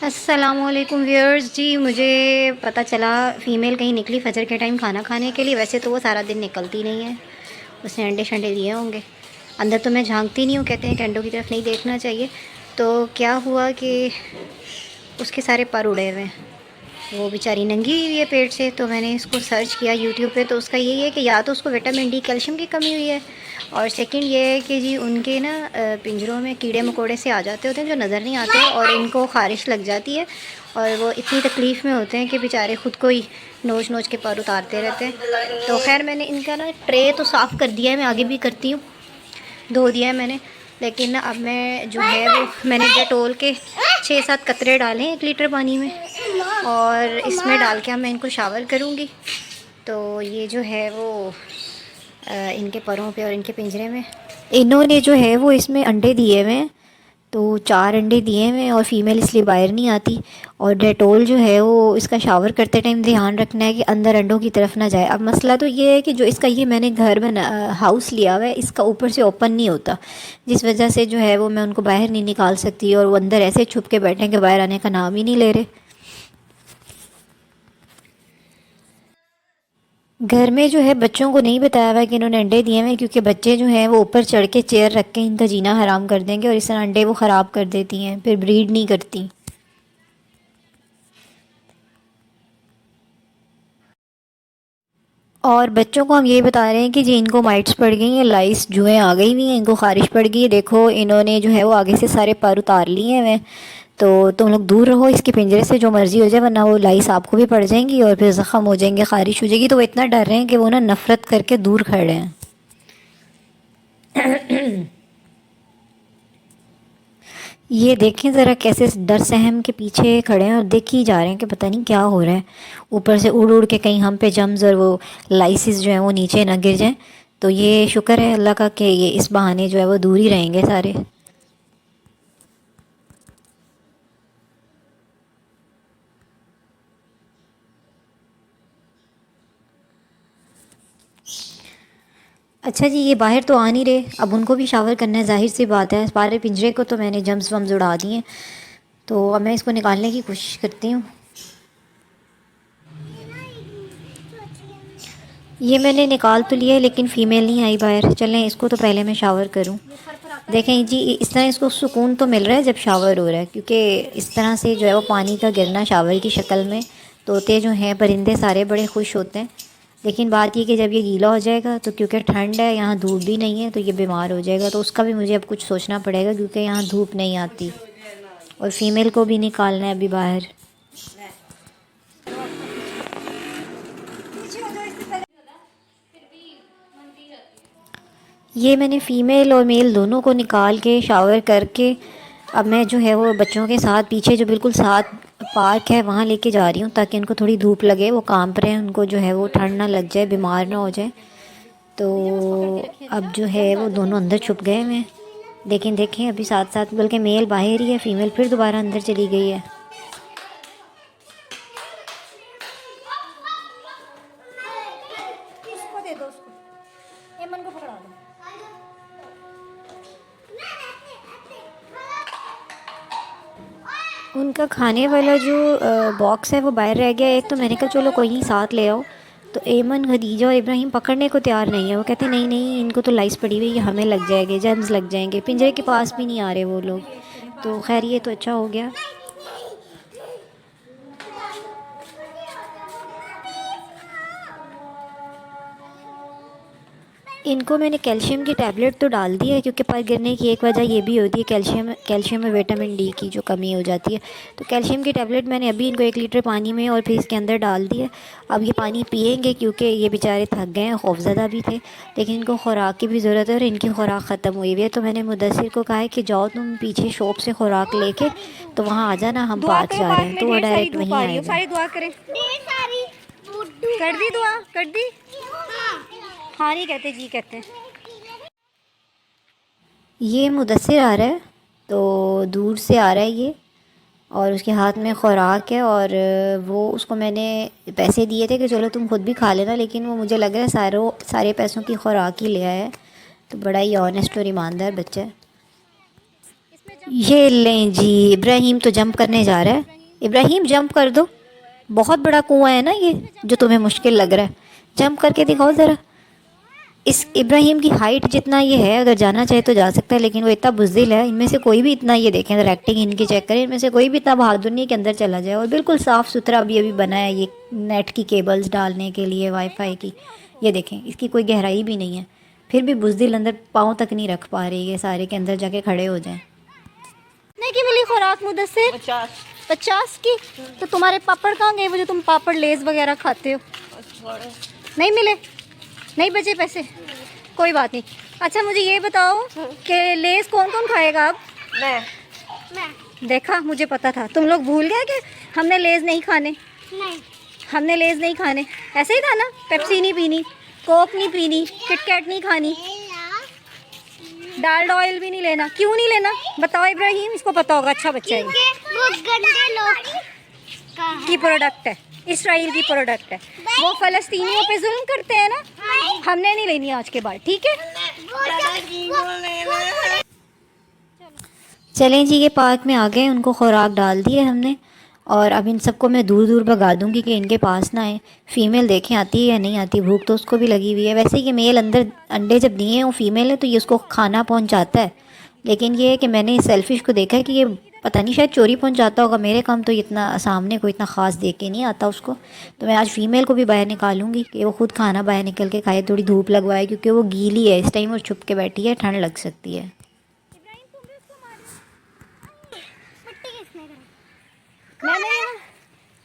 अस्सलामुअलैकुम व्यूअर्स जी। मुझे पता चला फ़ीमेल कहीं निकली फ़जर के टाइम खाना खाने के लिए। वैसे तो वो सारा दिन निकलती नहीं है, उसने अंडे शंडे दिए होंगे। अंदर तो मैं झांकती नहीं हूँ, कहते हैं कि अंडों की तरफ नहीं देखना चाहिए। तो क्या हुआ कि उसके सारे पर उड़े हुए हैं, वो बेचारी नंगी हुई है पेट से। तो मैंने इसको सर्च किया यूट्यूब पे, तो उसका यही है कि या तो उसको विटामिन डी कैल्शियम की कमी हुई है, और सेकंड ये है कि जी उनके ना पिंजरों में कीड़े मकोड़े से आ जाते होते हैं जो नज़र नहीं आते, और इनको ख़ारिश लग जाती है और वो इतनी तकलीफ़ में होते हैं कि बेचारे ख़ुद को ही नोच नोच के पर उतारते रहते हैं। तो खैर मैंने इनका ना ट्रे तो साफ़ कर दिया है, मैं आगे भी करती हूँ, धो दिया है मैंने। लेकिन अब मैं जो है वो मैंने डेटोल के 6-7 कतरे डाले हैं 1 लीटर पानी में, और इसमें डाल के अब मैं इनको शावर करूँगी। तो ये जो है वो इनके परों पे और इनके पिंजरे में इन्होंने जो है वो इसमें अंडे दिए हुए हैं। तो 4 अंडे दिए हुए हैं और फ़ीमेल इसलिए बाहर नहीं आती। और डेटोल जो है वो इसका शावर करते टाइम ध्यान रखना है कि अंदर अंडों की तरफ ना जाए। अब मसला तो ये है कि जो इसका ये मैंने घर बना हाउस लिया हुआ है, इसका ऊपर से ओपन नहीं होता, जिस वजह से जो है वो मैं उनको बाहर नहीं निकाल सकती, और वो अंदर ऐसे छुप के बैठे हैं कि बाहर आने का नाम ही नहीं ले रहे। घर में जो है बच्चों को नहीं बताया हुआ है कि इन्होंने अंडे दिए हैं, क्योंकि बच्चे जो हैं वो ऊपर चढ़ के चेयर रख के इनका जीना हराम कर देंगे, और इस तरह अंडे वो ख़राब कर देती हैं, फिर ब्रीड नहीं करती। और बच्चों को हम ये बता रहे हैं कि जी इनको माइट्स पड़ गई हैं, लाइस जुएँ आ गई हुई हैं, इनको ख़ारिश पड़ गई है। देखो इन्होंने जो है वो आगे से सारे पर उतार लिए हैं। तो तुम लोग दूर रहो इसके पिंजरे से, जो मर्ज़ी हो जाए, वरना वो लाइस आपको भी पड़ जाएंगी और फिर ज़ख़म हो जाएंगे, ख़ारिश हो जाएगी। तो वो इतना डर रहे हैं कि वो ना नफ़रत करके दूर खड़े हैं। ये देखें ज़रा कैसे डर सहम के पीछे खड़े हैं और देख ही जा रहे हैं कि पता नहीं क्या हो रहा है। ऊपर से उड़ उड़ के कहीं हम पे जम्स और वो लाइसिस जो हैं वो नीचे ना गिर जाएं। तो ये शुक्र है अल्लाह का कि ये इस बहाने जो है वो दूर ही रहेंगे सारे। अच्छा जी, ये बाहर तो आ नहीं रहे, अब उनको भी शावर करना है, ज़ाहिर सी बात है। सारे पिंजरे को तो मैंने जम्स वम्स उड़ा दिए। तो अब मैं इसको निकालने की कोशिश करती हूँ। ये मैंने निकाल तो लिया है लेकिन फ़ीमेल नहीं आई बाहर। चलें इसको तो पहले मैं शावर करूँ। देखें जी, इस तरह इसको सुकून तो मिल रहा है जब शावर हो रहा है, क्योंकि इस तरह से जो है वो पानी का गिरना शावर की शक्ल में, तोते जो हैं परिंदे सारे बड़े खुश होते हैं। लेकिन बात ये कि जब ये गीला हो जाएगा तो क्योंकि ठंड है, यहाँ धूप भी नहीं है, तो ये बीमार हो जाएगा। तो उसका भी मुझे अब कुछ सोचना पड़ेगा, क्योंकि यहाँ धूप नहीं आती, और फ़ीमेल को भी निकालना है अभी बाहर। ये मैंने फ़ीमेल और मेल दोनों को निकाल के शावर करके अब मैं जो है वो बच्चों के साथ पीछे जो बिल्कुल साथ पार्क है वहाँ लेके जा रही हूँ, ताकि उनको थोड़ी धूप लगे, वो कांप रहे हैं, उनको जो है वो ठंड ना लग जाए, बीमार ना हो जाए। तो अब जो है वो दोनों अंदर छुप गए हैं। लेकिन देखें अभी साथ साथ, बल्कि मेल बाहर ही है, फ़ीमेल फिर दोबारा अंदर चली गई है। उनका खाने वाला जो बॉक्स है वो बाहर रह गया है, तो मैंने कहा चलो कोई नहीं साथ ले आओ। तो एमन, खदीजा और इब्राहिम पकड़ने को तैयार नहीं है। वो कहते नहीं नहीं, इनको तो लाइस पड़ी हुई है, हमें लग जाएंगे, जर्म्स लग जाएंगे। पिंजरे के पास भी नहीं आ रहे वो लोग। तो खैर ये तो अच्छा हो गया। इनको मैंने कैल्शियम की टैबलेट तो डाल दी है, क्योंकि पर गिरने की एक वजह ये भी होती है कैल्शियम कैल्शियम और विटामिन डी की जो कमी हो जाती है। तो कैल्शियम की टैबलेट मैंने अभी इनको 1 लीटर पानी में और फिर इसके अंदर डाल दी है। अब ये पानी पियेंगे, क्योंकि ये बेचारे थक गए हैं, खौफज़दा भी थे। लेकिन इनको खुराक की भी ज़रूरत है और इनकी खुराक ख़त्म हुई हुई है। तो मैंने मुदस्सिर को कहा है कि जाओ तुम पीछे शॉप से खुराक लेके, तो वहाँ आ जाना, हम दुआ पार्क करो, जा रहे पार्क हैं। में तो वो ढेर सारी डायरेक्ट धूप वहीं आ रही है, आएगा। सारी दुआ करें। ढेर सारी कर दी दुआ, कर दी। हाँ नहीं कहते, जी कहते हैं। ये मुदस्सिर आ रहा है, तो दूर से आ रहा है ये, और उसके हाथ में खुराक है। और वो उसको मैंने पैसे दिए थे कि चलो तुम खुद भी खा लेना, लेकिन वो मुझे लग रहा है सारे पैसों की खुराक ही ले आया है। तो बड़ा ही ऑनेस्ट और ईमानदार बच्चा है। ये लें जी, इब्राहिम तो जंप करने जा रहा है। इब्राहिम जंप कर दो, बहुत बड़ा कुआं है ना ये जो तुम्हें मुश्किल लग रहा है। जंप करके दिखाओ ज़रा। इस इब्राहिम की हाइट जितना ये है, अगर जाना चाहे तो जा सकता है, लेकिन वो इतना बुज़दिल है। इनमें से कोई भी इतना, ये देखें अगर एक्टिंग इनकी चेक करें, इनमें से कोई भी इतना बहादुर नहीं है कि अंदर चला जाए। और बिल्कुल साफ़ सुथरा अभी अभी बना है ये, नेट की केबल्स डालने के लिए, वाईफाई की। ये देखें, इसकी कोई गहराई भी नहीं है, फिर भी बुज़दिल अंदर पाँव तक नहीं रख पा रही है सारे के अंदर जाके खड़े हो जाएँ। नहीं की मिली खुराक मुदस्सिर? 50 की। तो तुम्हारे पापड़ कहाँ गए, वो जो तुम पापड़ लेस वगैरह खाते हो? नहीं मिले, नहीं बचे पैसे, कोई बात नहीं। अच्छा मुझे ये बताओ कि लेस कौन कौन खाएगा अब? मैं। देखा, मुझे पता था। तुम लोग भूल गए कि हमने लेस नहीं खाने? नहीं, हमने लेस नहीं खाने। ऐसे ही था ना, पेप्सी नहीं पीनी, कोक नहीं पीनी, किटकैट नहीं खानी, डाल्डा ऑयल भी नहीं लेना। क्यों नहीं लेना बताओ इब्राहिम, इसको पता होगा, अच्छा बच्चा है। वो गंदे लोग की प्रोडक्ट है, इसराइल की प्रोडक्ट है। वो फ़लस्तीनियों पे जुल्म करते हैं ना, हमने नहीं लेनी आज के बाद, ठीक है? चलें जी, ये पार्क में आ गए, उनको खुराक डाल दी है हमने। और अब इन सबको मैं दूर दूर भगा दूंगी कि इनके पास ना आए। फ़ीमेल देखें आती है या नहीं आती, भूख तो उसको भी लगी हुई है। वैसे ये मेल अंदर अंडे जब दिए हैं, वो फ़ीमेल है तो ये उसको खाना पहुंचाता है। लेकिन ये है कि मैंने इस सेल्फिश को देखा है कि ये पता नहीं शायद चोरी पहुंचाता होगा। मेरे काम तो इतना सामने को इतना ख़ास देख के नहीं आता उसको। तो मैं आज फ़ीमेल को भी बाहर निकालूंगी कि वो खुद खाना बाहर निकल के खाए, थोड़ी धूप लगवाए, क्योंकि वो गीली है इस टाइम और छुप के बैठी है, ठंड लग सकती है।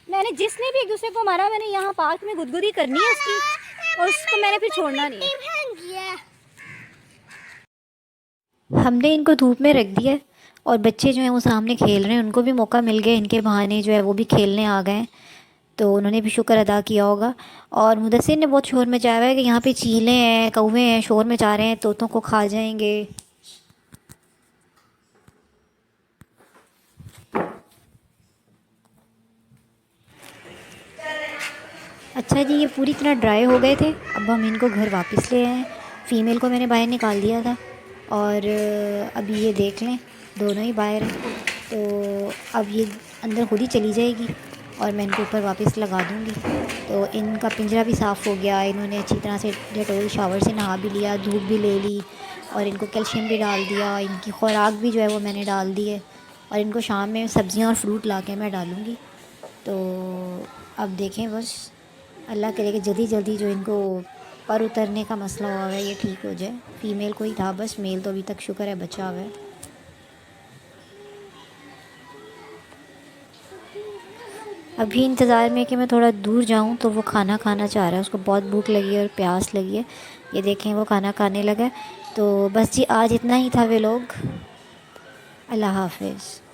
मैंने जिसने भी एक दूसरे को मारा, मैंने यहाँ पार्क में गुदगुदी करनी है उसकी, और उसको मैंने फिर छोड़ना नहीं है। हमने इनको धूप में रख दिया है और बच्चे जो हैं वो सामने खेल रहे हैं। उनको भी मौका मिल गया, इनके बहाने जो है वो भी खेलने आ गए, तो उन्होंने भी शुक्र अदा किया होगा। और मुदस्सिर ने बहुत शोर मचाया हुआ है कि यहाँ पे चीलें हैं, कौवे हैं, शोर मचा रहे हैं, तोतों को खा जाएंगे। अच्छा जी, ये पूरी तरह ड्राई हो गए थे। अब हम इनको घर वापस ले आए। फ़ीमेल को मैंने बाहर निकाल दिया था और अभी ये देख लें दोनों ही बाहर हैं। तो अब ये अंदर खुद ही चली जाएगी और मैं इनको ऊपर वापस लगा दूँगी। तो इनका पिंजरा भी साफ़ हो गया, इन्होंने अच्छी तरह से डेटोल शावर से नहा भी लिया, धूप भी ले ली, और इनको कैल्शियम भी डाल दिया। इनकी खुराक भी जो है वो मैंने डाल दी है, और इनको शाम में सब्ज़ियाँ और फ्रूट ला के मैं डालूँगी। तो अब देखें, बस अल्लाह करे कि जल्दी जल्दी जो इनको पर उतरने का मसला हुआ है ये ठीक हो जाए। फ़ीमेल को ही था बस, मेल तो अभी तक शुक्र है बचा हुआ है। अभी इंतज़ार में कि मैं थोड़ा दूर जाऊं तो वो खाना खाना चाह रहा है, उसको बहुत भूख लगी है और प्यास लगी है। ये देखें वो खाना खाने लगा है। तो बस जी, आज इतना ही था वे लोग। अल्लाह हाफ़िज़।